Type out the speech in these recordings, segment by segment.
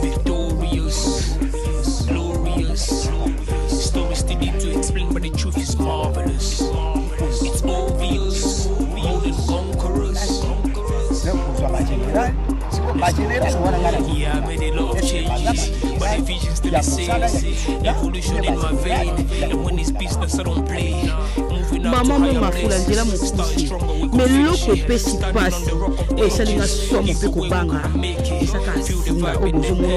Victorious, glorious. Stories still need to explain, but the truth is marvelous. It's obvious, more than conquerors. Yeah, I made a lot of changes, but the vision's still the same. Evolution in my vein, and when it's business, I don't play. Maman me mafula njela mukusi mais loko pesi passe et salinga somo pe kubanga esaka singa obuzo mo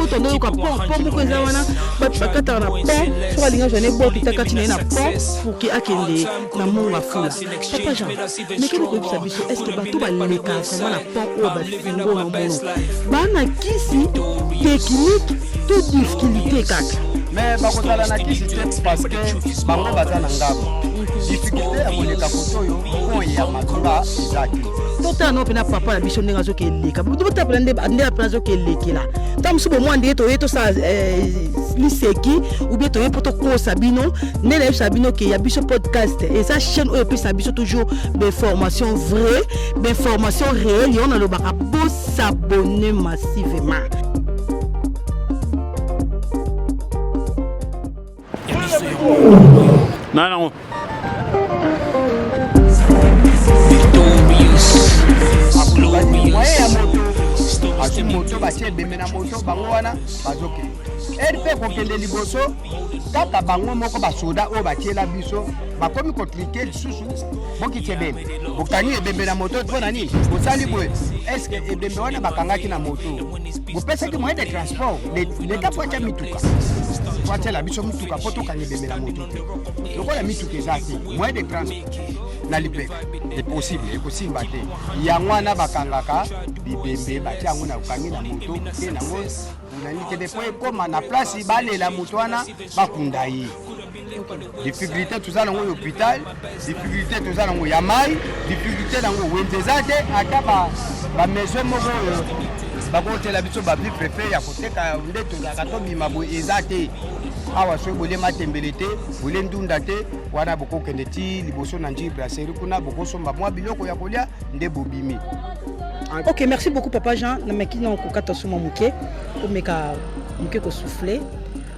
otondo ka pom ko zawana bakata na pom so alinga jone bo pitakati na pom pour ki akende na mo mafula papa Jean mais que ko biso est-ce que bato ba leka sama na pom o ba fingo na mono bana kisi technique toute difficulté kaka mais bakotala na kisi parce que bango bazana ngabo difficulté ya koleka kotoyo oya matura izaki tota no pena papa na biso ndenga zo keleka tota pena nde apena zo kelekela tam subo mo ande to sa liseki ou bien to poto ko sabino ne na sabino ke ya biso podcast et sa chaîne o pe sa biso toujours d'informations vraies d'informations réelles on a le baka pour s'abonner massivement. Non. Asi moto batie bembe na moto bango wana bazoke RP kokende liboso kaka bango moko basoda o batiela biso bakomi kotrike lisusu bokite bembe bokani ebembe na moto mpona nini bosali boye est-ce que ebembe wana bakangaki na moto bopesaki moyen de transport leka fwatia mituka fwatiela biso mituka po tokanga ebembe na moto te lokola mituka eza te moyen de transport na lipeka ekosimba te yango wana bakangaka bibembe batia yango na ukangi na moto te nango unanike depo ekoma na place balela moto wana bakunda ye difficulté toza nango hôpital difficulté toza nango ya mai difficulté nango wenze eza te ata bamaison moko oyo bakotela biso babli préfet ya koteka nde tozalaka tobima boye eza te awa soki bolie matembele te bolie ndunda te wana bokokende ti liboso na nji brasserie kuna bokosomba mwa biloko ya kolia nde bobimi. Ok, merci beaucoup Papa Jean. Na meki na kokata suma muke pour meka muke ko souffler.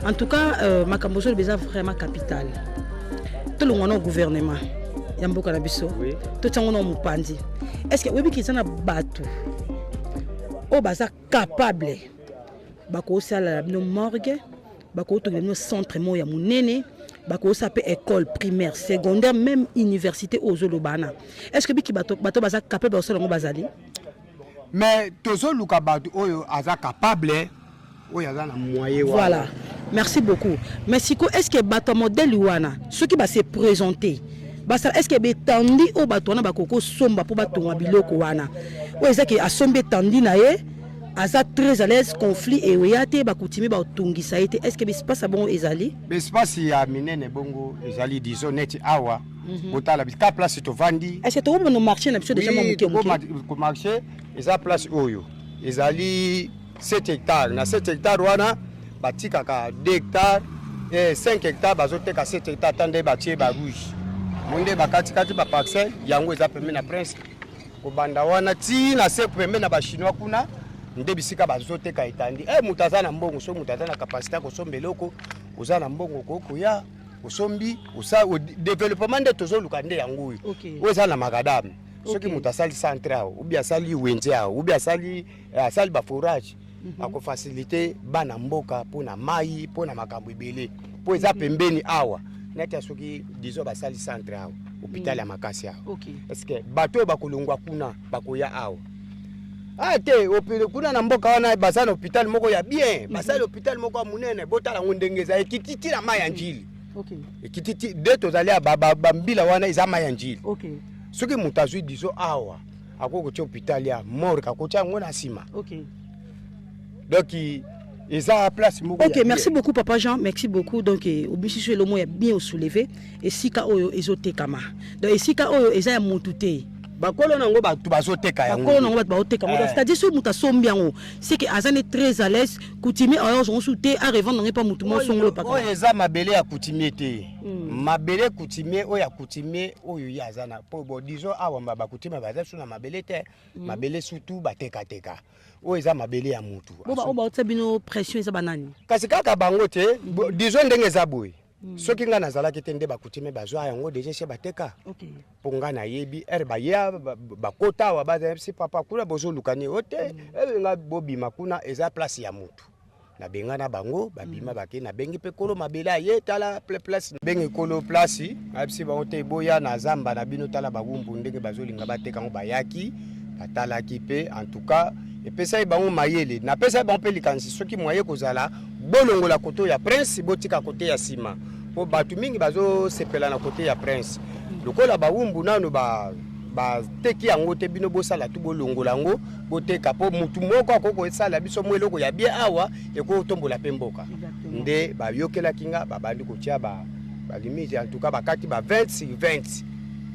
En tout cas, makambozo le beza vraiment capital. Tout le monde au gouvernement. Yamboka na biso. Oui. Tout tango na mupandi. Est-ce que webi kizana batu o baza capable bako sala no morgue bako to no centre mo ya munene bako sape école primaire secondaire même université ozolobana est-ce que biki bato baza capable osala ngo bazali mais tozoluka bato oyo aza capable oyo aza na moyen voilà merci beaucoup mais siko est-ce que bato modèle wana ceux qui va se présenter basa est-ce que betandi o bato wana bakoko somba po batonga biloko wana o ezaki asombe tandi na ye aza très à l'aise conflit et oyate bakutimi ba otungisa ete est-ce que espace bon ezali espace ya minene bongo ezali disons net awa botala ka place to vandi est-ce que to no marché na biso déjà ko marché eza place oyo ezali 7 hectares na 7 hectares wana batika ka 2 hectares et 5 hectares bazoteka 7 hectares tande batie ba rouge monde bakati ba parcelle yango eza pembe na prince ko banda wana ti na se pembe na ba chinois kuna nde bisika bazoteka etandi mutaza na mbongo so mutaza na capacité ko sombeloko uza na mbongo ko ya osombi usa développement de tozoluka nde yango oza na makadam soki mutasali centre ou bien sali wenze ou bien sali ba forage ako faciliter bana mboka pona mai pona makambo ebele po eza pembeni awa neti soki dizo basali centre awa hôpital ya makasi awa parce que bato bakolongwa kuna bakoya awa te opile kuna na mboka wana basana hôpital moko ya bien basali hôpital moko ya munene botala ngondengeza ekititi na mai ya njili ekititi de tozali bambila wana eza mai ya njili soki mutazwi dizo awa akoko ti hôpital ya mort kakotia ngo na sima donc eza place moko ok merci beaucoup Papa Jean merci beaucoup donc obisi le mot est bien soulevé et sika oyo ezotekama donc esika oyo eza ya mutu te bakolo nango batu bazoteka yango bakolo nango batu bazoteka yango c'est-à-dire so muta sombi yango c'est que azane très à l'aise coutumier alors on souté à revendre non pas mutu mo songolo papa o eza mabele ya coutumier te mabele coutumier o ya coutumier oyo ya azana po bo disons awa ba coutumier baza suna mabele te mabele surtout bateka teka o eza mabele ya mutu bo ba tsabino pression eza banani kasi kaka bango te disons ndenge za boy soki nga nazalaki te nde bakutime bazwa yango deja chez bateka mpo nga nayebi ere baya bakota awa baza si papa kuna bozolukani o te nga bobima kuna eza place ya mutu nabenga na bango babima bake nabengi mpe kolo mabele aye tala place nabengi kolo place ayebisi bango te boya na zamba na bino tala babumbu ndenge bazolinga bateka yango bayaki batalaki mpe en tout cas epesai bango mayele napesai bango mpe likanisi soki moye kozala bolongola koto ya prince botika kote ya sima po batu mingi bazosepela na kote ya prince lokola bawumbu nano bateki yango te bino bosala tu bolongola yango boteka po mutu moko akoko esala biso mwa eloko ya bie awa ekotombola mpe mboka nde bayokelaki nga babandi kotia balimite en tout cas bakati ba 20 sur 20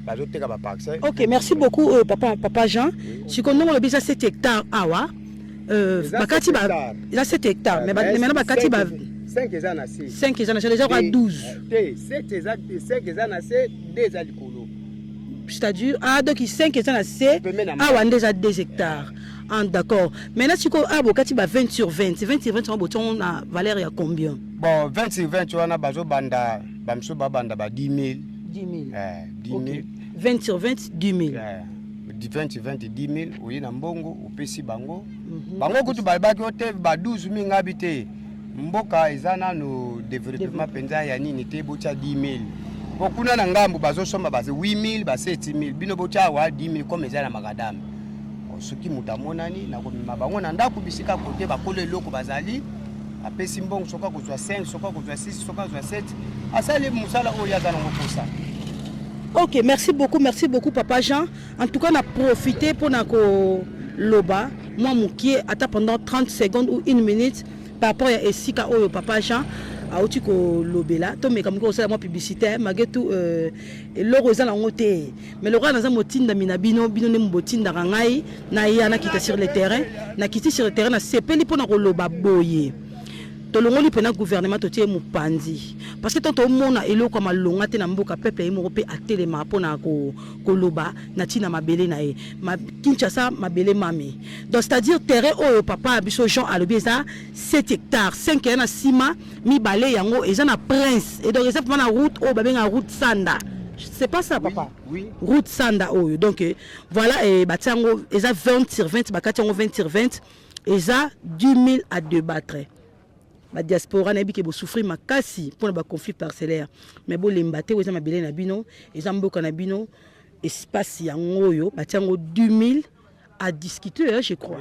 bazoteka baparcelle. Ok, merci beaucoup papa Jean. Si on a besoin 7 hectares awa bakati ba il a 7 hectares mais maintenant bakati ba 5 ans na 6 5 ans déjà à 12 5 ans na 7 déjà likolo c'est-à-dire donc 5 ans na 7 awa déjà 2 hectares. Ah, d'accord. Maintenant si on a bakati ba 20 sur 20 on a valeur ya combien? Bon 20 sur 20 on a bazo banda bamso babanda ba 10 000 10 000 20 sur 20 10 000 20 sur 20 10 000 oyi na mbongo opesi bango bango kutu balibaki ote ba 12 000 ngabi te mboka eza nano développement penza ya nini te bocha 10 000 bokuna na ngambo bazosomba base 8 000 ba 7 000 bino bocha wa 10 000 comme eza na makadam soki mutamonani na komima bango na ndako bisika kote bakole loko bazali apesi mbongo soka kozwa 5 soka kozwa 6 soka kozwa 7 asali musala oyo yaza nango posa. Ok, merci beaucoup papa Jean. En tout cas, on a profité pour nous loba. Moi, moukié, attends pendant 30 secondes ou 1 minute par rapport à Essika ou papa Jean. A outi ko lobela to me comme ko sala mo publicité malgré tout loro za na ngote mais loro na za motinda minabino bino ne mbotinda ngai na ya na kita sur le terrain na kiti sur le terrain na sepeli pona ko loba boye tolongoli pena gouvernement totie mupandi parce que tant mona elo comme longa te na mboka peuple e mo pe atelema pona ko loba na tina mabele na e ma Kinshasa mabele mami donc c'est-à-dire terrain oyo papa biso Jean alobi ça 7 hectares 5 na sima mi balé yango eza na prince et donc eza na route o babenga route Sanda. C'est pas ça papa. Oui. Route Sanda oyo donc voilà et batiango eza 20 sur 20 bakatiango 20 sur 20 eza 10 000 à débattre. La diaspora n'a pas souffrir makasi pour le conflit parcellaire mais bon les mbaté aux amabélé na bino les amboka na bino espace yangoyo batiango 10 000 à discuter je crois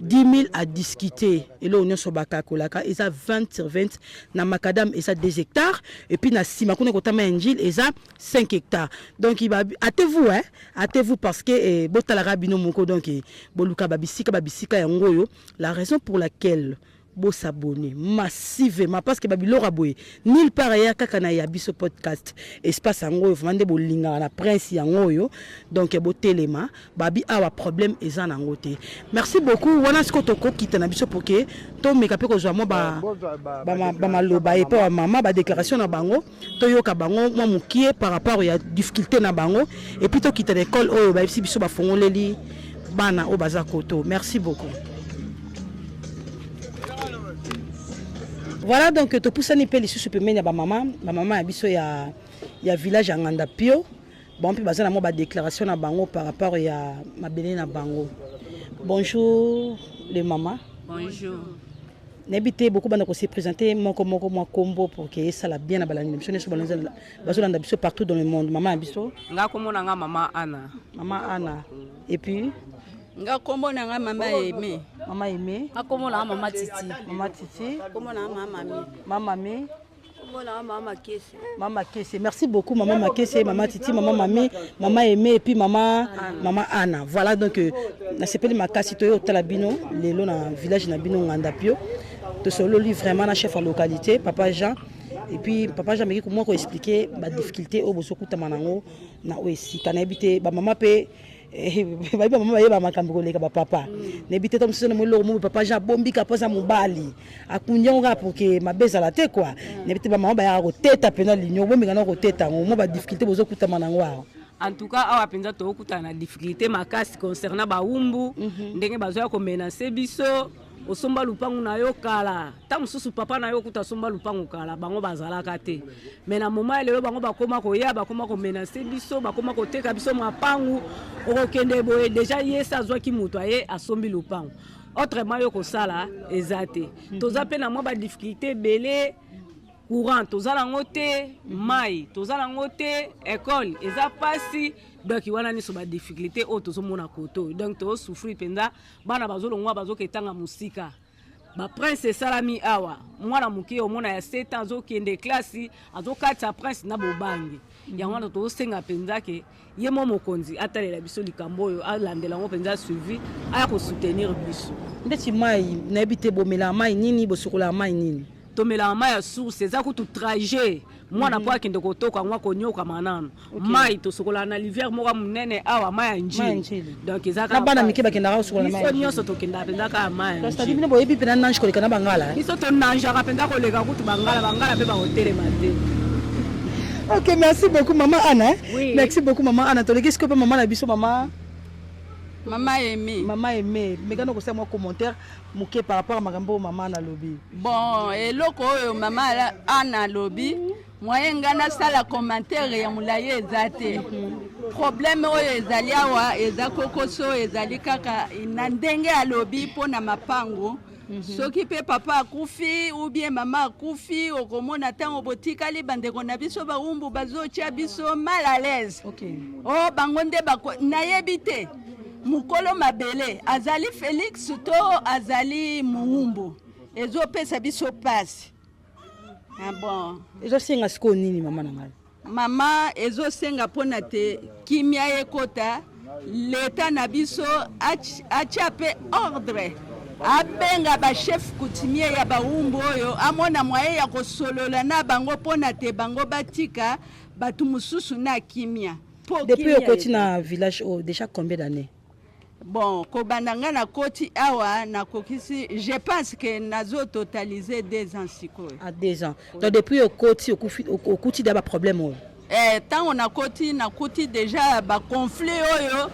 10 000 à discuter et là on est sur bakakolaka et ça 20 sur 20 na makadam et ça 2 hectares et puis na sima kuna kotama engil et ça 5 hectares donc il va hâtez-vous parce que botalara bino moko donc boluka babisika yangoyo la raison pour laquelle beau s'abonner massivement parce que babilo raboye nulle part ailleurs kaka na ya biso podcast espace ngoyo vande bolinga na prince yangoyo donc bo telema babi awa problème eza na ngote. Merci beaucoup wana skotoko kita na biso poke to meka pe ko zwa mo ba maloba et pa mama ba déclaration na bango to yoka bango mo mukie par rapport ya difficulté na bango et puis to kita l'école oyo ba biso ba fongoleli bana o baza koto. Merci beaucoup. Voilà donc to poussani pe lisu supemenya ba maman abiso ya village ya Nganda Pio bon puis bazana mo ba déclaration na bango par rapport ya mabele na bango. Bonjour les mamans. Bonjour. N'habitez beaucoup bana ko se présenter mon combo pour que ça la bien na balani mission so bazolanda biso partout dans le monde. Maman abiso nga komona nga mama Anna et puis nga komona nga mama Aimé. Mama Aimé. Akomona mama Titi. Mama Titi. Komona mama Mi. Mama Mi. Komona mama Kese. Mama Kese. Merci beaucoup maman Kese, maman Titi, maman Mami, maman Aimé et puis maman Anna. Voilà donc na sepeli makasi to yo talabino lelo na village na bino Nganda Pio. To solo lui vraiment na chef en localité papa Jean. Et puis papa Jean comment expliquer ba difficulté au bosoku tamanango na oesi kana habité ba maman pe bayiba mama bayeba makambo koleka bapapa nebi te tomosusu na moloko mo papa Jean bombika mposa mobali akundiango pour que mabezala te quoi nebi te bamama bayaka koteta mpena lignio bombika na koteta ngo mo badifficulté bozokutama nango awa. En tout cas awa penza tokutana na difficulté makasi concernant baumbu ndenge bazoya komenace biso osomba lupangu na yo kala ta mosusu papa na yo kuta somba lupangu kala bango bazalaka te mais na moment lelo bango bakoma koya bakoma komenace biso bakoma koteka biso mapangu okokende boye déjà yesa azwaki moto aye asombi lupangu autrement yo kosala eza te toza pe na mwa badifficulté ebele courant tozala ngo te mai tozala ngo te école eza pasi donc wana niso ba difficulté o tozomona koto donc to souffrir penza bana bazolongwa bazoketanga musika ba prince salami awa mwana muke omona ya 7 ans azokende classe azokata prince na bobangi yango wana tosenga penza ke ye mo mokonzi atalela biso likambo oyo alandela ngo penza suivi aya ko soutenir biso ndeti mai na ebite bomela mai nini bosukola mai nini tomela mai ya source eza kutu trajet mwana po akende kotoka ngwa konyoka manano mai tosokola na rivière moko munene awa mai ya njili donc eza na bana mike bakendaka kosukola mai biso nyonso tokenda penza ka mai ya c'est-à-dire bino boyebi pena nange koleka na bangala biso tonanjaka penza koleka kutu bangala mpe bakotelema te. Ok, merci beaucoup maman Anna. Oui. Merci beaucoup maman Anna. Toleki ce que maman na biso maman Maman aimée. Maman aimée. Mais quand on fait mon commentaire, mouké par rapport à makambo maman na lobby. Bon, et loko maman Anna lobby. Moi ngana sala commentaire ya mulaye ezate. Problème oyo ezali awa ezakokoso ezali kaka inandenge ya lobby pona mapango. Soki pe papa akufi ou bien maman akufi okomona tango botikali bandeko na biso baumbu bazotia biso mal à l'aise. Okay. Oh bangonde bako nayebi te. Mukolo mabele azali Félix to azali muumbu ezopesa biso pasi. Ah bon. Ezosenga siko nini mama na ngai? Mama ezosenga pona te kimia ekota leta na biso achape ordre. Abenga ba chef coutumier ya baumbu oyo amona mwaye ya kosolola na bango pona te bango batika batu mususu na kimia. Depuis au côté na village déjà combien d'années? Bon, kobandanga na koti awa na kokisi, je pense que nazo totaliser 2 ans siko. À 2 ans. Donc depuis au côté d'aba problème. Tant on a koti na koti déjà ba conflit oyo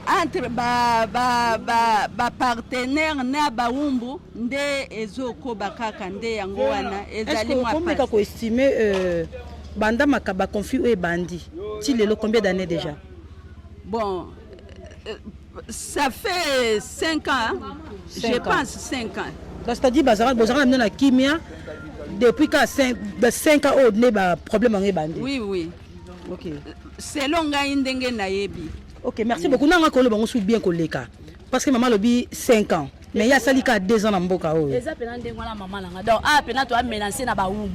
entre ba partenaire na baumbu nde ezoko bakaka nde yango wana ezali mwa pas. Est-ce qu'on peut estimer banda makaba conflit oyo bandi? Ti lelo combien d'années déjà? Bon, ça fait 5 ans, je pense 5 ans. C'est-à-dire que na kimia depuis 5 ans au ne ba problème ngi bandi. Oui, oui. OK. Selon ngai ndenge na yebi. OK, merci beaucoup. Nanga ko lo bango sou bien koleka. Parce que maman lobi 5 ans. Mais il y a ça qui a 2 ans dans mboka oyo. Eza pena ndengo la maman langa. Donc pena to a menacer na ba umbu.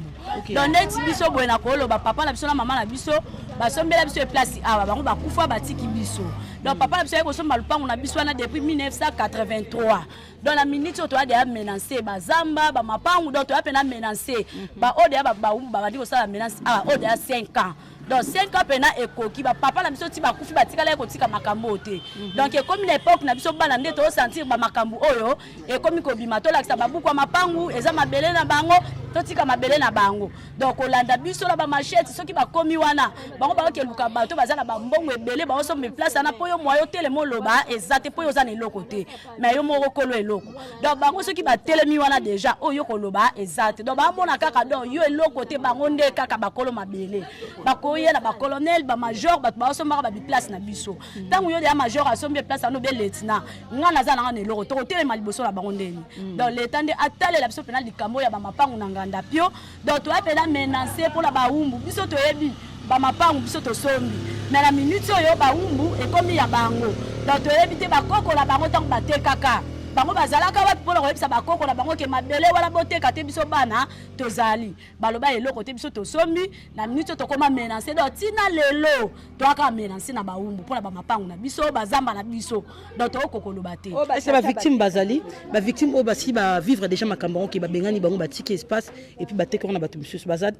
Donc net biso boye na ko lo ba papa na biso na maman na biso ba sombela biso place awa bango ba kufa batiki biso. Donc papa na biso ko somba lupango na biso na depuis 1983. Dans la minute to a déjà menacer ba zamba ba mapangu donc to a pena menacer ba ode ba umbu ba di ko sala menace ode a 5 ans. Donc 5 ans pena ekoki ba papa na biso ti ba kufi batikala ekotika makambo te. Donc comme l'époque na biso bana nde to sentir ba makambo oyo et comme ko bima to lakisa babuku ya mapangu eza mabele na bango to tika mabele na bango. Donc olanda biso la ba machette soki ba komi wana bango ba ke luka bato bazala ba mbongo ebele ba so me place na poyo moyo telemo loba ezate poyo za na eloko te. Mais yo moko kolo eloko. Donc bango soki ba telemi wana déjà oyo ko loba ezate. Donc ba mona kaka donc yo eloko te bango nde kaka bakolo mabele. Bakoye na ba colonel ba major ba so mara ba bi place na biso. Tango yo de major asombi place na no be lieutenant. Ngana za na eloko to telema liboso la bango ndeni. Donc l'état de atale la biso penal likambo ya ba mapangu na nganda pio. Donc to apela menacer pour la ba umbu biso to yebi ba mapangu biso to sombi. Mais la minute yo ba umbu e komi ya bango. Donc to yebi te ba koko la bango tango ba te kaka. bango bazalaka wapi mpona koyebisa bakoko na bango ke mabele wana boteka te biso bana tozali baloba eloko te biso tosombi na minute tokoma menanse donc tina lelo toaka menanse na baumbu mpona bamapangu na biso bazamba na biso donc tokokoloba te c'est ba victime bazali ba victime o basi ba vivre déjà makambo ki ba bengani bango batiki espace et puis bateka na batu misusu bazali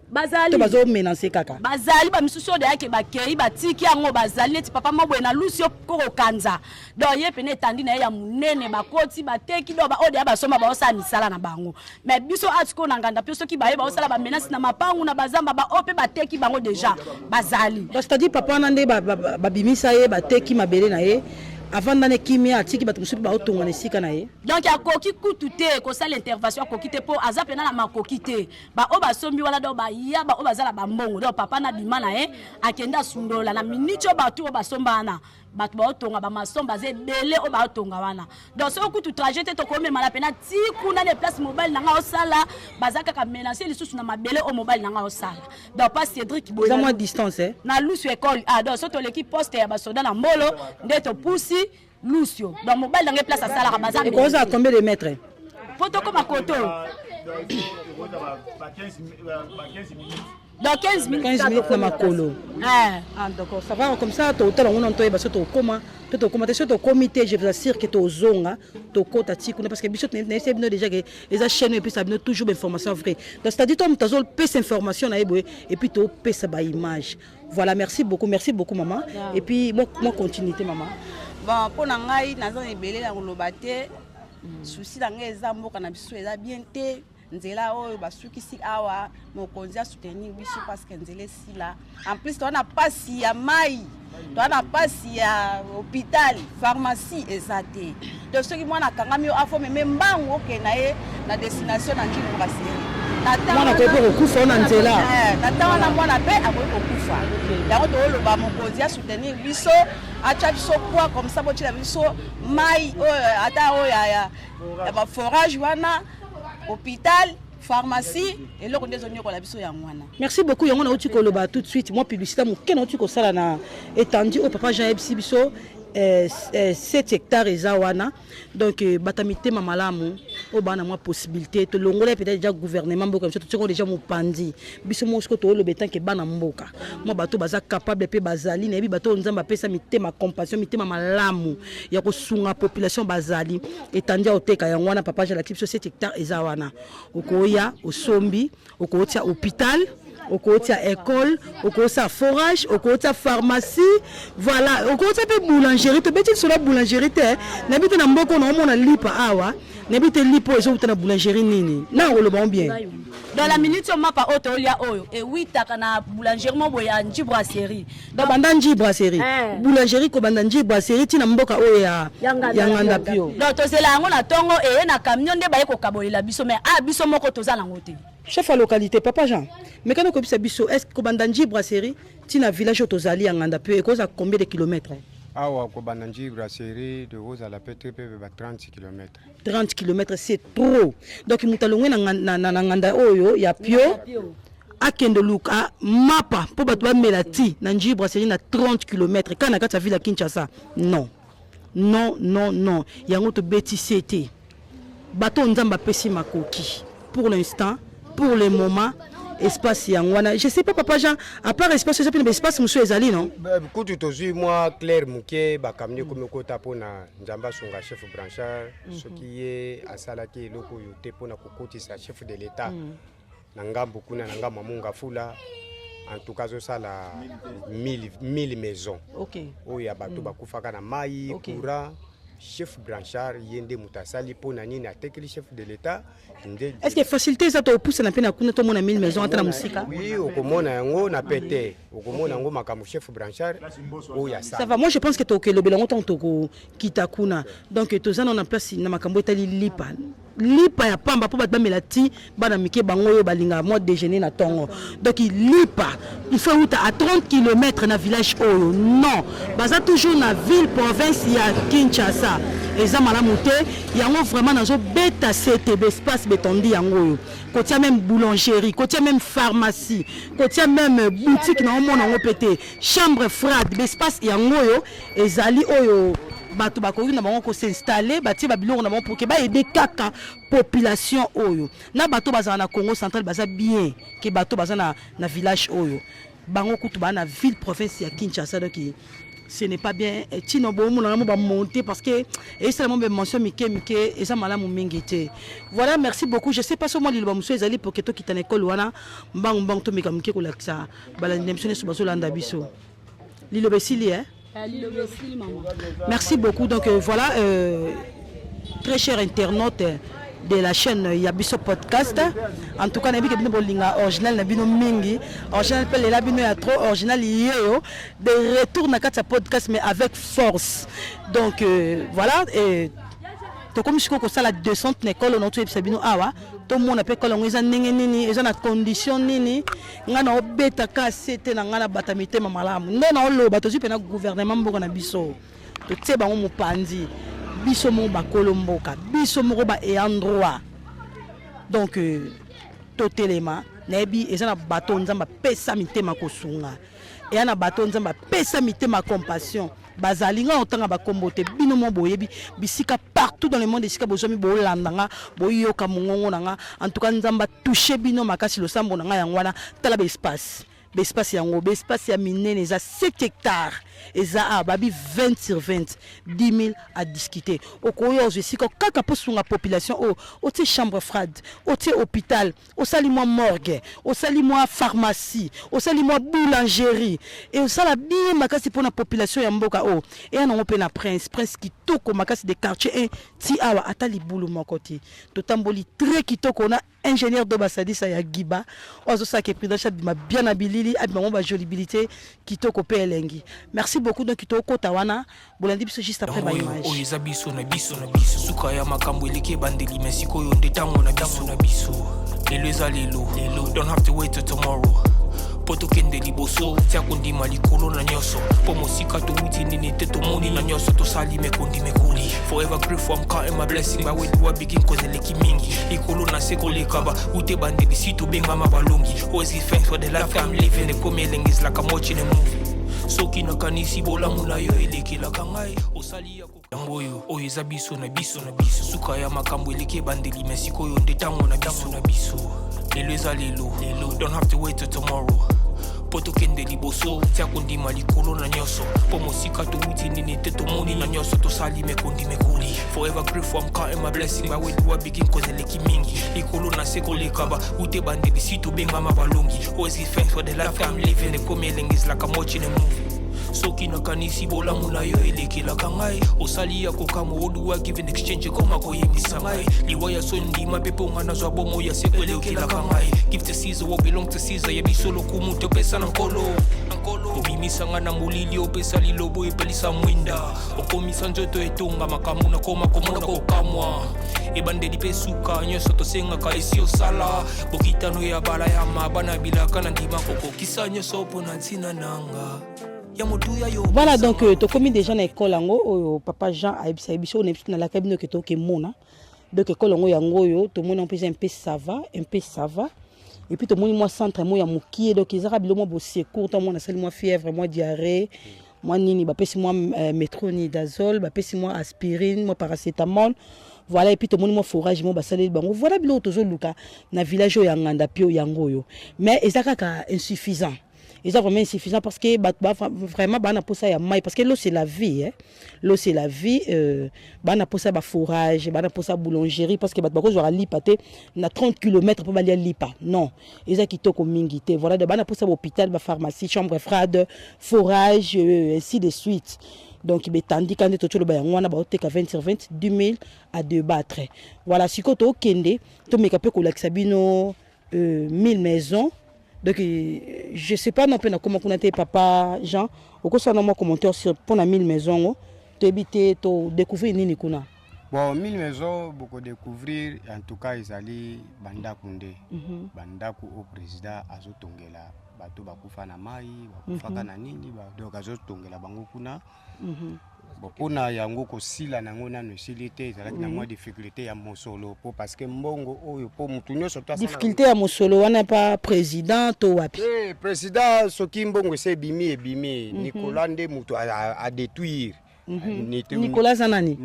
to bazo menanse kaka bazali ba misusu de yake bakei batiki yango bazali neti papa mabwe na lucio koko kanza donc ye pene tandi na ya munene bakoti bateki do ba ode ya basoma ba osa misala na bango mais biso atiko na nganda piso ki baye ba osala ba menace na mapangu na bazamba ba ope bateki bango déjà bazali donc c'est-à-dire papa nande ba bimisa ye bateki mabele na ye avant d'année kimia atiki batu mususu ba otonga na sika na ye donc ya koki kututé ko sala intervention koki te po azape na makoki te ba o ba sombi wala do ba ya ba o bazala ba mbongo donc papa na bimana akenda sundola na minute o batu o basombana batu ba otonga ba masomba ze belé o ba otonga wana donc so kutu trajet to ko mema la pena ti kuna ne place mobile nanga o sala bazaka ka menacer lisusu na mabele o mobile nanga o sala donc pas Cédric boya moi distance na lusu école donc so to l'équipe poste ya basoda na mbolo ndeto pusi Lucio dans mobile dans les places à Salara Bazar. Et quoi ça combien de mètres? Photo comme à Koto. Dans 15 minutes. 15 minutes na makolo. Ah d'accord, ça va comme ça to tala on entend ba to comment to comment to comité je vous assure que to zonga to kota tikuna parce que biso c'est déjà que les chaînes et puis ça toujours d'informations vraies. Donc c'est-à-dire toi tu as pèse information na eboye et puis to pèse ba image. Voilà, merci beaucoup maman et puis moi continuité maman. Bon, pour ngai naza ebele na koloba te souci na ngai eza mboka na biso eza bien te nzela oyo basukisi awa mokonzi a soutenir biso parce que nzela sila en plus to na pasi ya mai to na pasi ya hôpital pharmacie eza te donc soki mwana kangami o afo meme mbangu okena ye na destination na Njili Brasserie mwana ko kufa na nzela natawa na mwana pe akoki kokufa yango toloba mokonzi a soutenir biso acha biso kwa comme ça botila biso mai ata oya ya ba forage wana hôpital pharmacie et le condé zonyo ko la biso ya mwana. Merci beaucoup yango na uti ko loba tout de suite moi publicité mo kena uti ko sala na étendu au papa Jean Ebsi biso 7 hectares ezawana donc batamité mamalamu o bana moi possibilité to longola peut-être déjà gouvernement mboka biso to déjà mo pandi biso mo sko to lo betan ke bana mboka mo bato baza capable pe bazali na bi bato nzamba pesa mitema compassion mitema malamu ya ko sunga population bazali etandia oteka ya ngwana papa Jean la biso 7 hectares ezawana okoya osombi okotia hôpital okotia école okotia forage okotia pharmacie voilà okotia pe boulangerie to beti sur la boulangerie te na bito na mboko na mona lipa awa na bito lipo ezo na boulangerie nini na ngolo bon bien dans la minute on m'a pas auto lia oyo et oui takana boulangerie mo boya Njili Brasserie donc banda Njili Brasserie boulangerie ko banda Njili Brasserie tina mboka oyo ya nganda pio donc to zela ngo na tongo e na camion nde baye ko kabolela biso mais biso moko to zala ngote chef à localité papa Jean mais quand on comme ça biso est-ce que banda Njili Brasserie tina village tozali ya nganda pio et cause à combien de kilomètres awa ko banda Njili Brasserie de Rose à la peut-être 30 km 30 km c'est trop donc mutalongwe na nganda oyo ya pio akende luka mapa po bato ba melati na Njili Brasserie na 30 km kana kata ville à Kinshasa non yango to beti c'était bato nzamba pesi makoki pour l'instant pour le moment espace yangwana je sais pas papa Jean à part espace ça peut espace monsieur ezali non kutu tozui moi Claire Muke bakamni comme kota pona nzamba songa chef branchard soki ye asala ki loko yote pona kokotisa chef de l'état na ngambo kuna na ngambo munga fula en tout cas ça la 1000 maisons OK oya bato bakufaka na mai courant chef branchard yende mutasali pona nini atekeli chef de l'état est-ce que facilité ça to pousse na pena kuna to mona 1000 maisons entre musika oui okomona yango na pete okomona yango makamu chef branchard oya ça va moi je pense que to ke lobela ngoto to kitakuna donc to zana na place na makambo etali lipa ya pamba po batba melati bana mike bango yo balinga moi déjeuner na tongo donc lipa il faut outa à 30 km na village oyo non baza toujours na ville province ya Kinshasa eza malamu te yango vraiment nazo beta CTB espace betondi yango oyo kotia même boulangerie kotia même pharmacie kotia même boutique na omona ngo pété chambre froide l'espace yango oyo ezali oyo bato bakoki na bango ko s'installer batie ba biloko na bango pour que ba aider kaka population oyo na bato bazana na Congo central baza bien que bato bazana na village oyo bango kutu ba na ville province ya Kinshasa donc ce n'est pas bien tino bo mo na mo ba monter parce que et seulement be mention mike et ça malamu mingete. Voilà, merci beaucoup. Je sais pas seulement li ba muso ezali pour que to kitana école wana mbang to mika mike ko laksa bala ndemsone so bazo landa biso li lobesili hein. Merci beaucoup. Donc voilà, très chers internautes de la chaîne Yabiso Podcast. En tout cas, nabi kebino bolinga original nabino mingi. Original pele la bino ya trop original yeo. De retour na kata podcast mais avec force. Donc voilà. To comme siko ko sala 200 école on tout ebisa bino awa. To mona pe kolongo eza ndenge nini, eza na condition nini. Ngana obeta ka sete na ngana batamite mamalamu. Ndena oloba to zipe na gouvernement mboko na biso. To tse bango mopanzi. Biso mo ba kolomboka, biso mo ba e endroit. Donc totelema nebi eza na bato nzamba pesa mitema kosunga. Et na bato nzamba pesa mitema compassion. Bazalinga otanga ba kombote bino mo boyebi bisika partout dans le monde bisika bozomi bo landanga boyoka mongongo nanga en tout cas nzamba toucher bino makasi lo sambo nanga yangwana tala ba espace. L'espace yango, l'espace ya minene za 7 hectares et za babi 20 sur 20, 10 000 à discuter. Au koyo je sais que kaka posunga population o te chambre froide, o te hôpital, o sali moi morgue, o sali moi pharmacie, o sali moi boulangerie et o sala bien makasi pour la population ya mboka o. Et on a na prince kitoko makasi de quartier 1 ti awa atali boulou mokoti. Totamboli très kitoko na ingénieur d'Obasadisa ya Giba. Ozo sa ke président ma bien habillé ba jolibilité kitoko pe elengi. Merci beaucoup donc kitoko tawana bolandi biso juste après ba image. O yeza biso na biso suka ya makambo eleke bandeli merci ko yo ndetango na biso. Lelo eza lelo. Don't have to wait till tomorrow. Poto kende liboso tia kondima likolo na nyoso po mosika to wuti nini te to moni na nyoso to sali me kondime kuli forever grateful I'm counting my blessing by when you begin cause eleki mingi likolo na seko lekaba ute bande bisitu benga mabalongi always give thanks for the life I'm living the coming is like I'm watching a movie soki na kanisi bolamu na yo eleki la kangai osali ya yangoyo oyo eza biso na biso suka ya makambo eleki bandeli mesiko yo ndetango na biso lelo eza lelo don't have to wait till tomorrow poto kende liboso tia kondima likolo na nyoso po mosika to wuti nini te to moni na nyoso to sali me kondime kuli forever grateful I'm counting my blessing by when you begin cause eleki mingi likolo na seko lekaba ute bande bisitu benga mabalongi always give thanks for the life I'm living the coming is like I'm watching a movie soki na kanisi bolamu na yo eleki la kangai osali ya kokamo oduwa give in exchange koma koyembisa ngai liwaya so ndima pepo ngana zwa bomo ya seko eleki la kangai give to Caesar what belong to Caesar ya bisolo kumuto pesa na nkolo obimisa ngana mulili opesa lilobo epelisa mwinda okomisa njoto etonga makamu na koma komona kokamwa ebandeli pesuka nyoso tosenga ka esi osala bokitano ya bala ya mabana bilaka na ndima kokokisa nyoso pona ntina nanga. Voilà donc to commis déjà na école yango papa Jean a biso on est na la cabine que to ke mona donc école yango yo to mona un peu ça va et puis to moni moi centre moi ya mukie donc ils arabilo moi bosser court to mona sel moi fièvre moi diarrhée moi nini ba pesi moi métronidazole ba pesi moi aspirine moi paracétamol. Voilà et puis to moni moi forage moi basali bango voilà bilo tozo luka na village yo ya nganda pio yango yo mais ezaka insuffisant. Ils sont vraiment insuffisants parce que vraiment bana pour ça ya mai parce que l'eau c'est la vie hein. L'eau c'est la vie bana pour ça ba fourrage bana pour ça boulangerie parce que bako zora lipaté na 30 km pour aller lipa non ils a kitoko mingité voilà de bana pour ça hôpital ba pharmacie chambre froide fourrage ainsi de suite donc il tandis quand tout le bain on a ba teka 20 sur 20 10 000 à débattre voilà si ko to kende to meka pe ko laksabino 1000 maisons. Donc je sais pas non plus comment on a été papa Jean au coup ça normalement commentaire sur pour la 1000 maisons tu habiter tu découvrir nini kuna bon 1000 maisons beaucoup découvrir en tout cas ils allaient bandaku bandaku au président azotongela bato bakufa na mai bakufa na nini donc azotongela bango kuna bopona yango ko sila nango na nosilité ezalaki na moi difficulté ya mosolo po parce que mbongo oyo po mutu nyoso to difficulté ya mosolo wana pas président to wapi président soki mbongo se bimi Nicolas nde mutu a détruire Nicolas Zanani.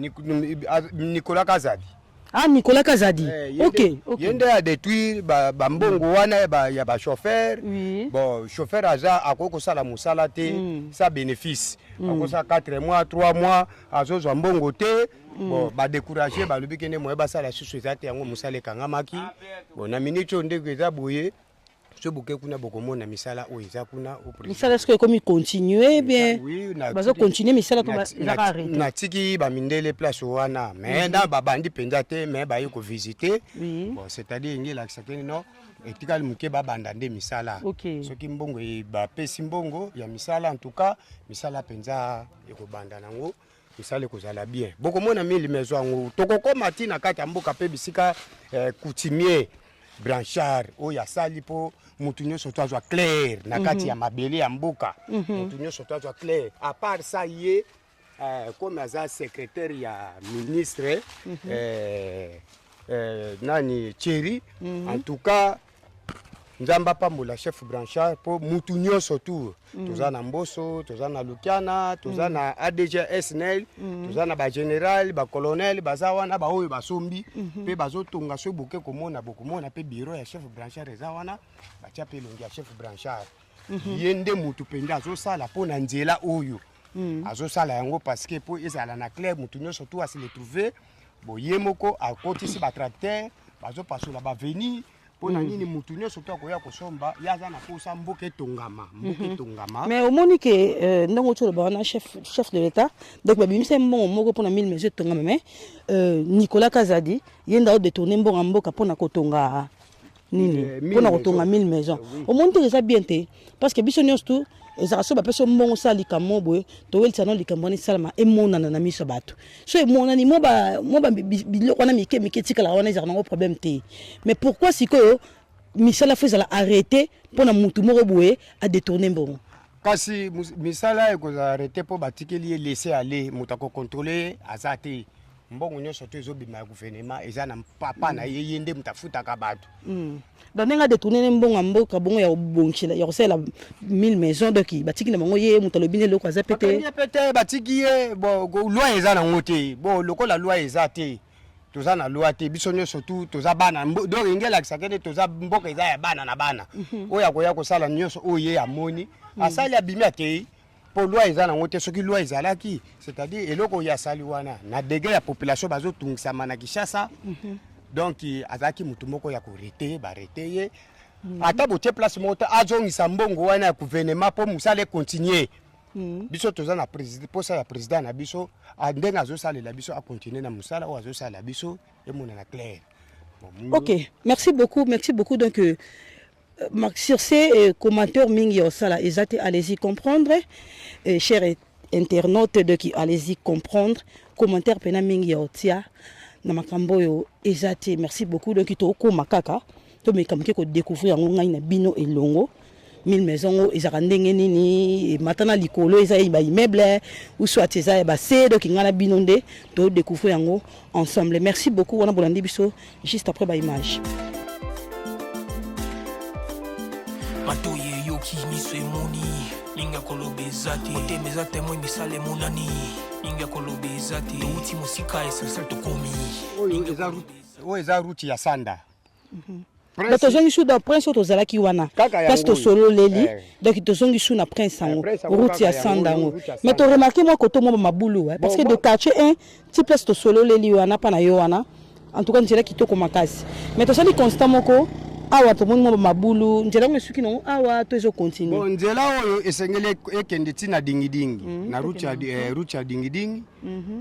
Nicolas Kazadi. Ah, Nicolas Kazadi. Ok. Yende a détruit mbongo wana ya ba chauffeur. Oui. Bon, chauffeur aza akoko sala musala te, sa bénéfice. Akoko sa 4 mois, 3 mois, azozo mbongo te. Bon, ba décourager ba lobi kene moye ba sala susu ezate yango musala kangamaki. Bon, na minute ndeko eza boye. Ce bouquet kuna bokomona misala o eza kuna au président. Misala est-ce que comme il continue bien? Oui, bazo continuer misala to ba arrêter. Na tiki ba mindele place wana, mais na ba bandi penza te, mais ba yiko visiter. Oui. Bon, c'est-à-dire ngi la sakeni no etikali muke ba banda nde misala. OK. Soki mbongo e ba pesi mbongo ya misala en tout cas, misala penza yiko banda nango. Misala kozala bien. Bokomona mili maison ngo tokokoma tina kati ya mboka pe bisika coutumier branchard oya sali po mutu nyonso to azwa clair na kati ya mabele ya mboka mutu nyonso to azwa clair à part ça ye comme aza secrétaire ya ministre nani Thierry en tout cas nzamba pambola chef branchard po mutu nyonso tu toza na Mboso toza na Lukiana toza na ADG SNL toza na ba général ba colonel baza wana ba oyo basombi pe bazotonga so boke komona bokomona pe bureau ya chef branchard eza wana batia pe longi ya chef branchard yende mutu penda azosala po na nzela oyo azosala yango parce que po ezala na clair mutu nyonso tu asile trouver boye moko akotisi ba tracteur bazopasola ba venir pona nini mutu nyonso to akoya kosomba yaza na posa mboke tongama mais au moni que ndongo tolo ba na chef de l'état donc ba bimisa mbongo moko pona 1000 mesures tongama mais Nicolas Kazadi yenda o détourner mbongo mboka pona kotonga nini pona kotonga 1000 maisons au moni que ça bien te parce que biso nyonso tout ezaka so bapeso mbongo sali kamo boye to welisa no likamboni salama emonana na miso bato so emonani moba biloko wana mike tikala wana ezaka nango problème te mais pourquoi sikoyo misala fezala arrêter pona mutu moko boye a détourner mbongo kasi misala ekoza arrêter po batikeli laisser aller mutu ko contrôler azate mbongo nyonso to ezobima ya gouvernement eza na papa na yende mutafutaka bato donc nga détourner mbongo mboka bongo ya bonchila ya kosela 1000 maisons donc batiki na bango ye mutalobine loko aza pété batiki ye bo loi eza na ngote bo lokola loi eza te toza na loi te biso nyonso tu toza bana donc ingela kisakene toza mboka eza ya bana na bana oya koya kosala nyonso oye amoni asali abimi ate pour loi eza na ngote soki loi ezalaki c'est-à-dire eloko ya sali wana na degré ya population bazotungisa mana Kinshasa donc azaki mutu moko ya korete barete ye ata botie place moko azongisa mbongo wana ya gouvernement po musale continuer biso toza na président posa ya président na biso ndenga azosalela biso a continuer na musala o azosala biso emona na clair. OK, merci beaucoup donc sur ces commentaires mingi osala ezate allez-y comprendre chers internautes de qui allez-y comprendre commentaire pena mingi otia na makambo yo ezate merci beaucoup donc to ko makaka to mekamke ko découvrir ngo ngai na bino elongo 1000 maisons ezaka ndenge nini matana likolo eza ba immeuble ou soit eza ba se donc ngana bino nde to découvrir ngo ensemble merci beaucoup wana bolandi biso juste après ba image matoye yoki miso emoni ninga kolobezati otemezate moi misale monani ninga kolobezati touti musika essentiel tokomi oyo eza route ya Sanda donc tozongi su da prince tozalaki wana parce que solo leli donc tozongi su na prince ango route ya Sanda ango mais to remarquer moi koto mo mabulu parce que de quartier 1 ti place to solo leli wana pa na yo wana en tout cas nzela kitoko makasi mais tozali constant moko awa to mo mabulu nzela ngo suki no awa to ezo continue bon nzela oyo esengele ekende tina dingidingi na route ya dingidingi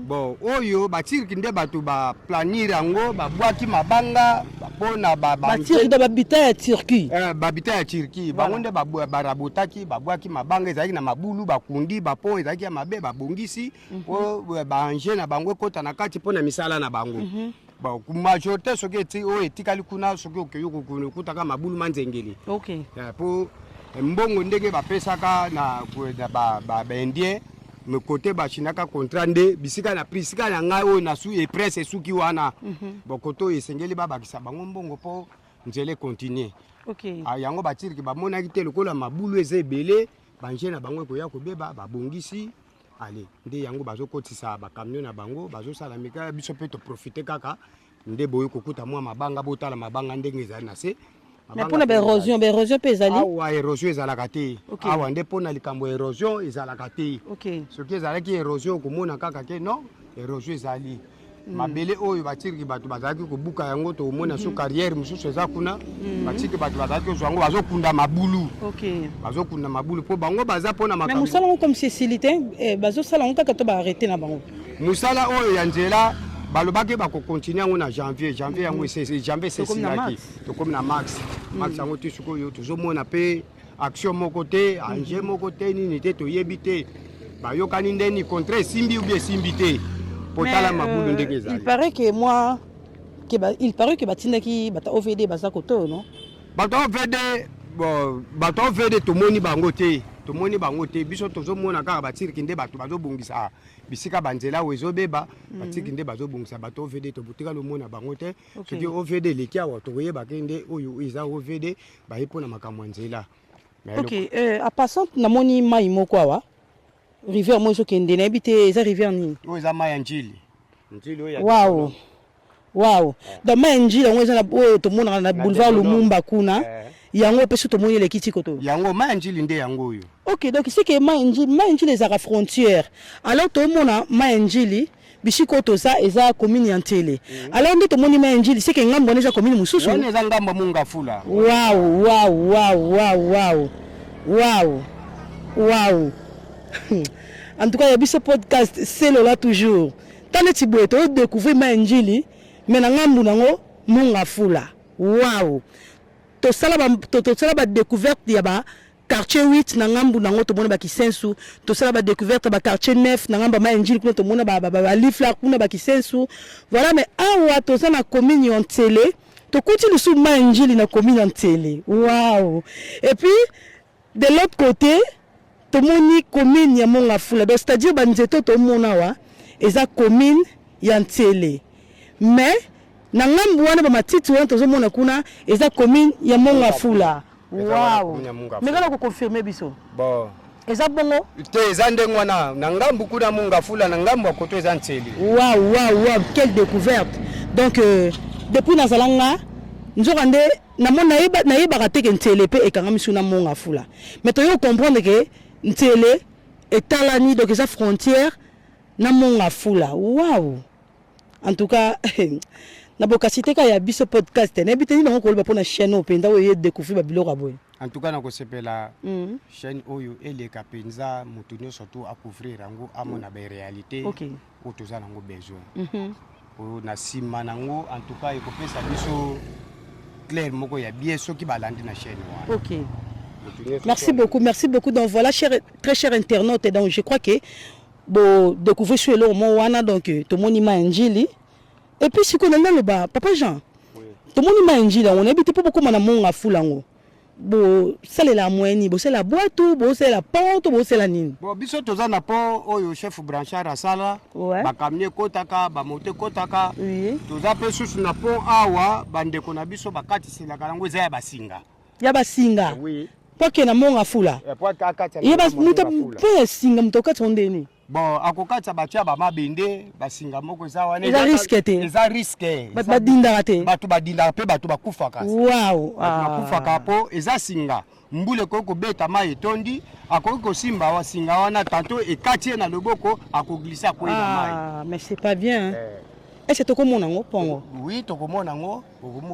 bon oyo batiri kinde bato ba planir yango babwaki mabanga pona batiri da babita ya Turquie babita ya Turquie bangonde barabotaki babwaki mabanga ezaki na mabulu bakundi bapo ezaki ya mabe babongisi o ba engine na bango kota na kati pona misala na bango bon majorité soki eti o etikali kuna soki okeyo kutaka mabulu manzengeli OK po mbongo ndenge bapesaka na ba indien me côté ba chinaka contrat nde bisika na prisika na ngai o na su e presse suki wana bon koto esengeli babakisa bango mbongo po nzele continuer OK yango batiriki bamonaki te lokola mabulu eza ebele banje na bango ekoya kobeba babongisi allez nde yango bazokotisa bacamion na bango bazosala mika biso mpe toprofite kaka nde boye kokuta mwa mabanga botala mabanga ndenge ezali na se. Mais pour la érosion mpe ezali awa érosion ezalaka te awa nde mpona likambo érosion ezalaka te soki ezalaki érosion okomona kaka ke non érosion ezali mabele oyo batiriki bato bazalaki kobuka yango tomona so carrière mosusu eza kuna batiki bato bazalaki kozwa yango bazokunda mabulu mpo bango baza mpona makambo. Mais mosala yango comme Cécile te bazosala yango kaka to baarrêté na bango mosala oyo ya nzela balobaki bakokontinue yango na janvier yango janvier sesilaki tokomi na max yango te sikoyo tozomona mpe action moko te enjeu moko te nini te toyebi te bayokani ndeni contrat esimbi ubie esimbi te potala mabulu ndenge ezali. Il paraît que batindaki bata OVD baza koto non bato OVD tomoni bango te biso tozomona kaka batiriki nde bato bazobongisa bisika banzela oyo ezobeba batiriki nde bazobongisa bato OVD tobotika lomona bango te soki OVD eleki awa tokoyebake nde oyo eza OVD baye mpona makambo ya nzela. A passant namoni mai moko awa rivière mo ezokende nayebi te eza rivière nini oyo eza mai ya njili oyo wow donc mai ya njili yango eza oyo tomonaka na boulevard Lumumba kuna yango mpe so tomoni eleki ti koto yango mai ya njili nde yango oyo. Donc c'est que mai ya njili ezalaka frontière alors tomona mai ya njili bisiko toza eza commune ya Ntele alors nde tomoni mai ya njili c'est que ngambo wana eza commune mosusu wana eza ngambo Mongafula. Wow. En tout cas, il y a ce podcast, c'est là toujours. Tant que tu peux découvrir ma njili, mais na ngambu nango Mongafula. Wow. To sala ba découverte ya ba quartier 8 na ngambu nango to mona ba Kisensu, to sala ba découverte ba quartier 9 na ngamba ma njili kuna to mona ba lifla kuna ba Kisensu. Voilà, mais awa to za na commune en Ntele, to continue sous ma njili na commune en Ntele. Wow. Et puis de l'autre côté tomoni commune ya Mongafula, donc c'est-à-dire banzeto tomona wa eza commune ya Ntele, mais na ngambu wana ba matiti wana tozomona kuna eza commune ya Mongafula. Wow. Mais ngala ko confirmer biso bon eza bongo te eza ndenge wana na ngambu kuna Mongafula na ngambu akoto eza Ntele. Wow, quelle découverte. Donc depuis nazalanga nzokande namona nayebaka te ke Ntele pe ekangami suna Mongafula, mais toyo comprendre que Ntele etalani donc eza frontière na Mongafula. Wow. En tout cas na bokasite ka ya biso podcast na biteni na ko ba pona chaîne openda oyo découvrir ba biloko aboy. En tout cas na ko sepela chaîne oyo eleka penza mutunyo surtout à couvrir yango amona ba réalité o toza nango besoin o na sima nango en tout cas ekopesa biso clair moko ya bien soki balandi na chaîne wana. Merci beaucoup. Donc voilà, très cher internaute, donc je crois que bon découvrir sur le moment wana donc tout le monde ma njili et puis si qu'on a le bas papa Jean tout le monde ma njili on habite pas beaucoup na Mongafula ngo bo c'est la moyenne bo c'est la boîte bo c'est la porte bo c'est la nini bon biso toza na pont oyo chef branchard asala ba kamne kotaka ba mote kotaka toza pe susu na pont awa bande ko na biso bakati sila kalango za ya basinga Poke na Mongafula. Yeba muta pe singa mutoka tsondeni. Bon, akokatsa batia ba mabende basinga moko za wana. Eza risque te. Eza risque. Badinda te. Batu badinda pe batu bakufaka. Wow. Bakufaka po eza singa. Mbule koko beta mai etondi, akoko simba wa singa wana tanto ekatie na loboko akoglissa ko ina mai. Ah, mais c'est pas bien. Est-ce que tokomona ngo pongo? Oui, tokomona ngo,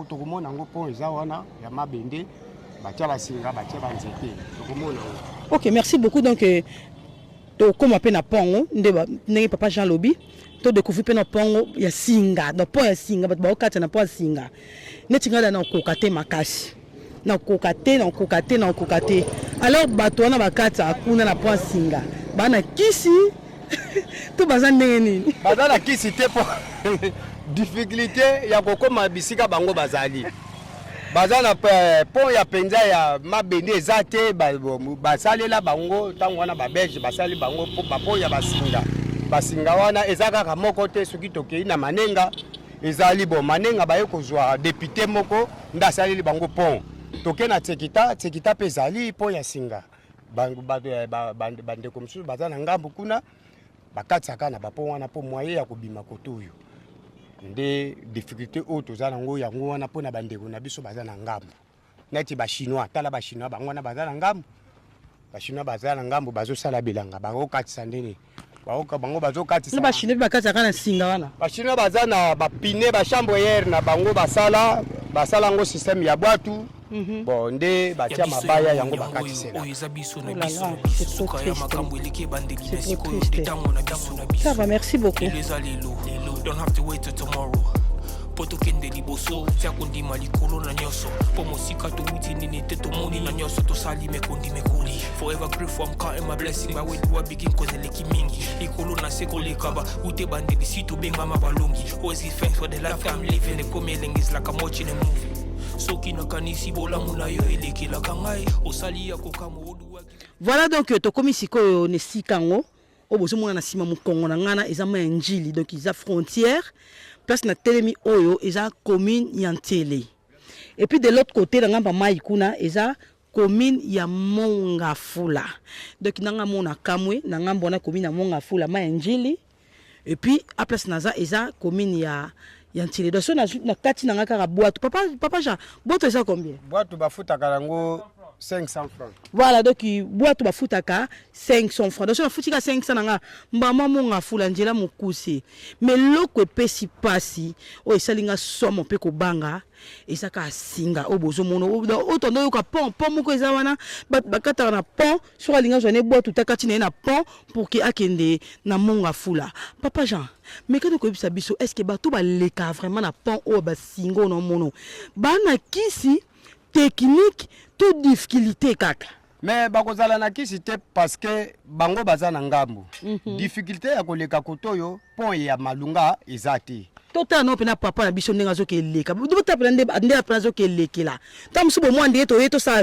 tokomona ngo pon eza wana ya mabende. Ok, merci beaucoup. Donc, comme on a pongo, ndé papa Jean Lobi, to découvrir pe na pongo ya singa, na pont ya singa, ba okata na pont ya singa. Netinga na kokate makasi. Na kokate. Alors bato na bakata akuna na pont singa. Bana kisi to bazande nini? Bazana kisi te po difficulté ya kokoma bisika bango bazali. Bazana pont ya penza ya mabende ezate basalela bango tango wana ba belge basali bango pont ya basinga wana ezaka ka moko te soki tokei na manenga ezali bo manenga baye kozwa député moko ndasaleli bango pont toke na tsekita pe ezali pont ya singa bande comme ça bazana ngambu kuna bakatisaka na bapo wana po moyen ya kobima koto oyo nde difficulté oyo toza nango yango wana mpona bandeko na biso baza na ngambo neti bachinois tala bachinois bango wana baza na ngambo bachinois baza na ngambo bazosala bilanga bakokatisa ndeni bango bazokatisa bachinois bakatisaka na singa wana bachinois baza na bapine bachambriere na bango basala yango système ya bwatu bon nde batia mabaya yango bakatisela ça va merci beaucoup don't have to wait till tomorrow poto kende liboso tia kondima likolo na nyoso po mosika to wuti nini te to moni na nyoso to sali mekondi mekoli forever grateful I'm counting my blessing but when you are begin cause eleki mingi likolo na seko lekaba ute bande bisito benga mabalongi always give thanks for the life I'm living the coming is like I'm watching a movie soki na kanisi bolamu na yo eleki la kangai osali ya kokamo voilà donc tokomi sikoyo ne sikango obozomona na sima mukongo na ngana eza ma njili donc ils a frontière place na telemi oyo eza commune Yantele et puis de l'autre côté na ngamba mai kuna eza commune ya Mongafula donc nanga mona kamwe na ngambo na commune ya Mongafula ma njili et puis à place naza eza commune ya Yantele donc so na kati na ngaka boîte papa Jean boîte eza combien boîte bafuta karango 500 francs. Voilà, donc boîte ba futaka 500 francs. Donc on futika 500 nanga mbama monga fula njela mukusi. Mais loko pesi pasi o esalinga somo pe ko banga esaka singa obozo mono o tondo yo ka pont moko eza wana bakata na pont sur alinga jone boîte utakati na pont pour que akende na monga fula. Papa Jean, mais quand ko bisa biso est-ce que bato ba leka vraiment na pont o ba singo no mono. Bana kisi technique toute difficulté kaka mais bakozala na kisi te parce que bango baza na ngambo difficulté ya koleka kotoyo pont ya malunga ezate tota no pena papa na biso ndenga zo ke leka bota pena nde apena zo ke lekela tam subo mo ndie to yeto sa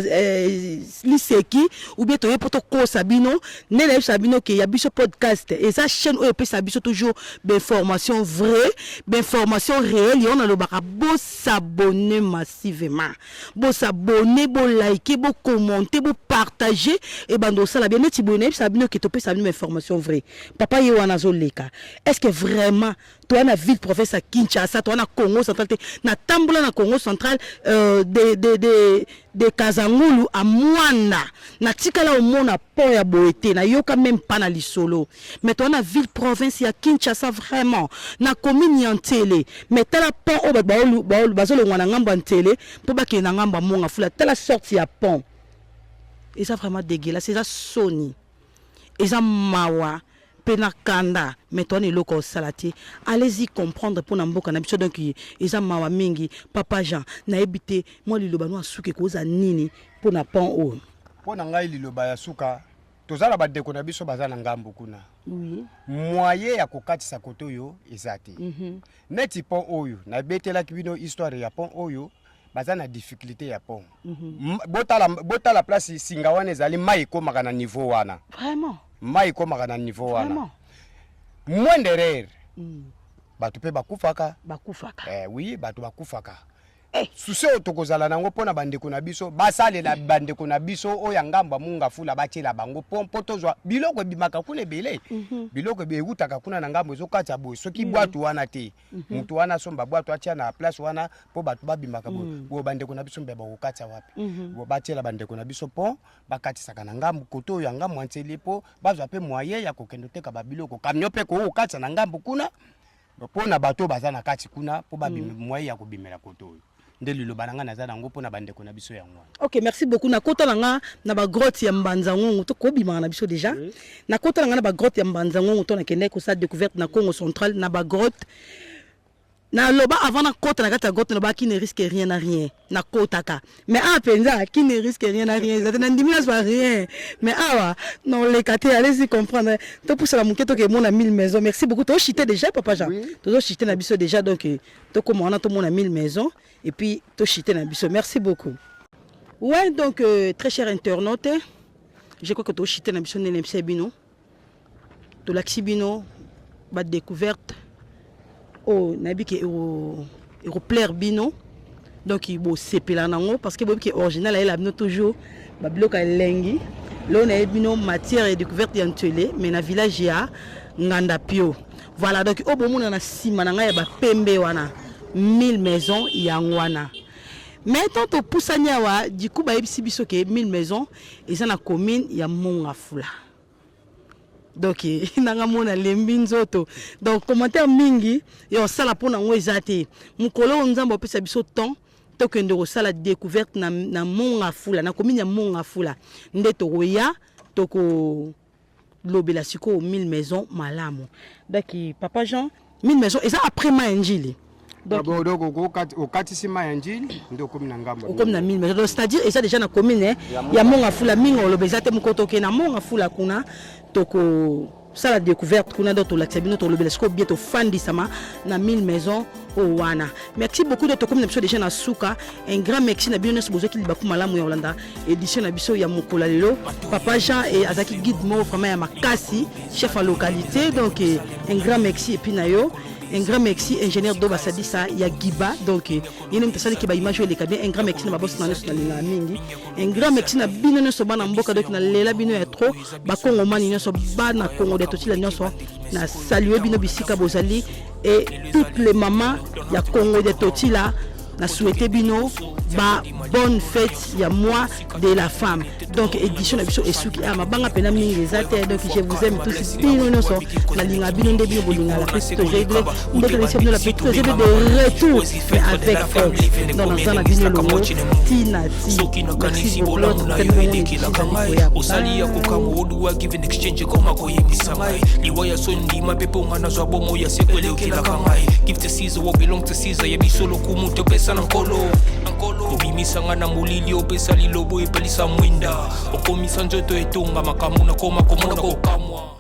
liseki ou bien to yepoto ko sabino nele sabino ke ya biso podcast et ça chaîne o pe sabiso toujours d'information vraie d'information réelle on a le baka bo s'abonner massivement bo s'abonner bo liker bo commenter bo partager et bando sala bien neti bonne sabino ke to pe sabino information vraie papa ye wana zo leka est-ce que vraiment toi na ville province à Kinshasa toi na Congo central na tambola na Congo central de Kazangulu à Mwanda na tikala au mona pont ya boete na yoka même pas na lisolo mais toi na ville province à Kinshasa vraiment na commune Yantele mais tala pont o bazolo ngwana ngamba Yantele po ba ke na ngamba monga fula tala sortie ya pont et ça vraiment dégueulasse c'est ça Sony et ça mawa penakanda mais toi ne loko salati allez-y comprendre pour namboka na biso donc eza mawa mingi papa Jean na ebité moi liloba no asuke koza nini pour na pont o pona ngai liloba ya suka tozala badeko na biso bazana ngambo kuna oui moyen ya kokatisa kotoyo ezate neti pont oyo na betela kibino histoire ya pont oyo bazana difficulté ya pont botala place singa wana ezali mai komaka na niveau wana vraiment mai komaka na niveau wana mwenderer bato pe bakufaka oui bato bakufaka susi oyo tokozala nango mpona bandeko na biso basalela bandeko na biso oyo ya ngambo munga fula batiela bango mpo tozwa biloko ebimaka kuna ebele biloko ebewutaka kuna na ngambo ezokatya boye soki bwatu wana te mutu wana somba bwatu atia na place wana mpo bato babimaka boye bandeko na biso mbe bakokatya wapi batiela bandeko na biso mpo bakatisaka na ngambo koto oyo ya ngambo anteli mpo bazwa pe moyen ya kokende teka babiloko kamio mpe kokatya na ngambo kuna mpona bato baza na kati kuna mpo babima moyen ya kobimela koto oyo ndeli lo bananga na zana ngo pona bandeko na biso yango. OK, merci beaucoup. Na kota nanga na ba grotte ya Mbanza ngongo to ko bima na biso déjà. Na kota nanga na ba grotte ya Mbanza ngongo to na kende ko sa découverte na Congo central na ba grotte. Na loba avant na kota na kata grotte na ba qui ne risque rien à rien. Na kota ka. Mais ah penza qui ne risque rien à rien. Ça na ndimina soit rien. Mais ah non les katé allez-y comprendre. To pour la muketo ke mon a 1000 maisons. Merci beaucoup. To chité déjà papa Jean. To chité na biso déjà donc to comme on a tout mon a 1000 maisons. Et puis, Toshite Nabiso. Merci beaucoup. Ouais, donc, très chers internautes, je crois que Toshite Nabiso n'est pas bino. To l'axibino, bas découverte. Oh, nabi qui est plaire bino. Donc, il faut s'épeler en parce que c'est original, il a toujours, babilo ka lengi. Là, on a bino matière et découverte Yantele, mais dans le village, il y a nganda pio. Voilà, donc au bon moment na sima na ngai ba pembe wana 1000 maisons yangwana. Mais tant au poussanya wa du coup ba yebisi biso ke 1000 maisons et ça na commune ya Mongafula. Donc nanga mona lembi nzoto. Donc commentaire mingi yo sala pona ngo ezate. Mukolo nzambo pesa biso temps to kende ko sala découverte na Mongafula na commune ya Mongafula. Ndeto roya to ko lobela siko 1000 maisons malamu. Donc papa Jean 1000 maisons et ça après ma injili. Donc au katissima injili ndo commune ngamba. Comme na 1000 maisons c'est-à-dire et ça déjà na commune ya Mongafula mingo lobeza te mukoto ke na Mongafula kuna toko ça la découverte qu'on a d'autres l'accès notre lobelesco bientôt fan disama na 1000 maisons au wana. Merci beaucoup de comme n'abso déjà na suka un grand merci na bino so bozo ki libaku malamu ya Holanda édition na biso ya mokola lelo papa Jean et azaki guide mo vraiment ya makasi chef en localité donc un grand merci et puis na yo un grand merci ingénieur Doba Sadissa ya Giba donc yene mtasali ki ba image le kabien un grand merci na boss na na mingi un grand merci na bino no so bana mboka donc na lela bino ya trop ba Congo mani no so bana Congo de totila no so na saluer bino bisika bozali et toutes les mamans ya Congo de totila na souhaité bino ba bonne fête ya mois de la femme donc édition na biso esuki ama banga pena mingi ezate donc je vous aime tous bino no so na linga bino nde bino bolinga la petite jegle ndeke le chef de la petite jegle de retour mais avec force dans la zone bino lo tina soki na kanisi bola munayo kila kangai osali ya kokango oduwa give an exchange koma koyebisa ngai liwaya sondi mapepo ngana zwa bomo ya sekwele kila kangai give to Caesar what belong to Caesar ya bisolo kumuto pesa na nkolo obimisanga na mulili opesa lilobo epelisa mwinda okomisa nzoto etonga makamu na koma komona kokamwa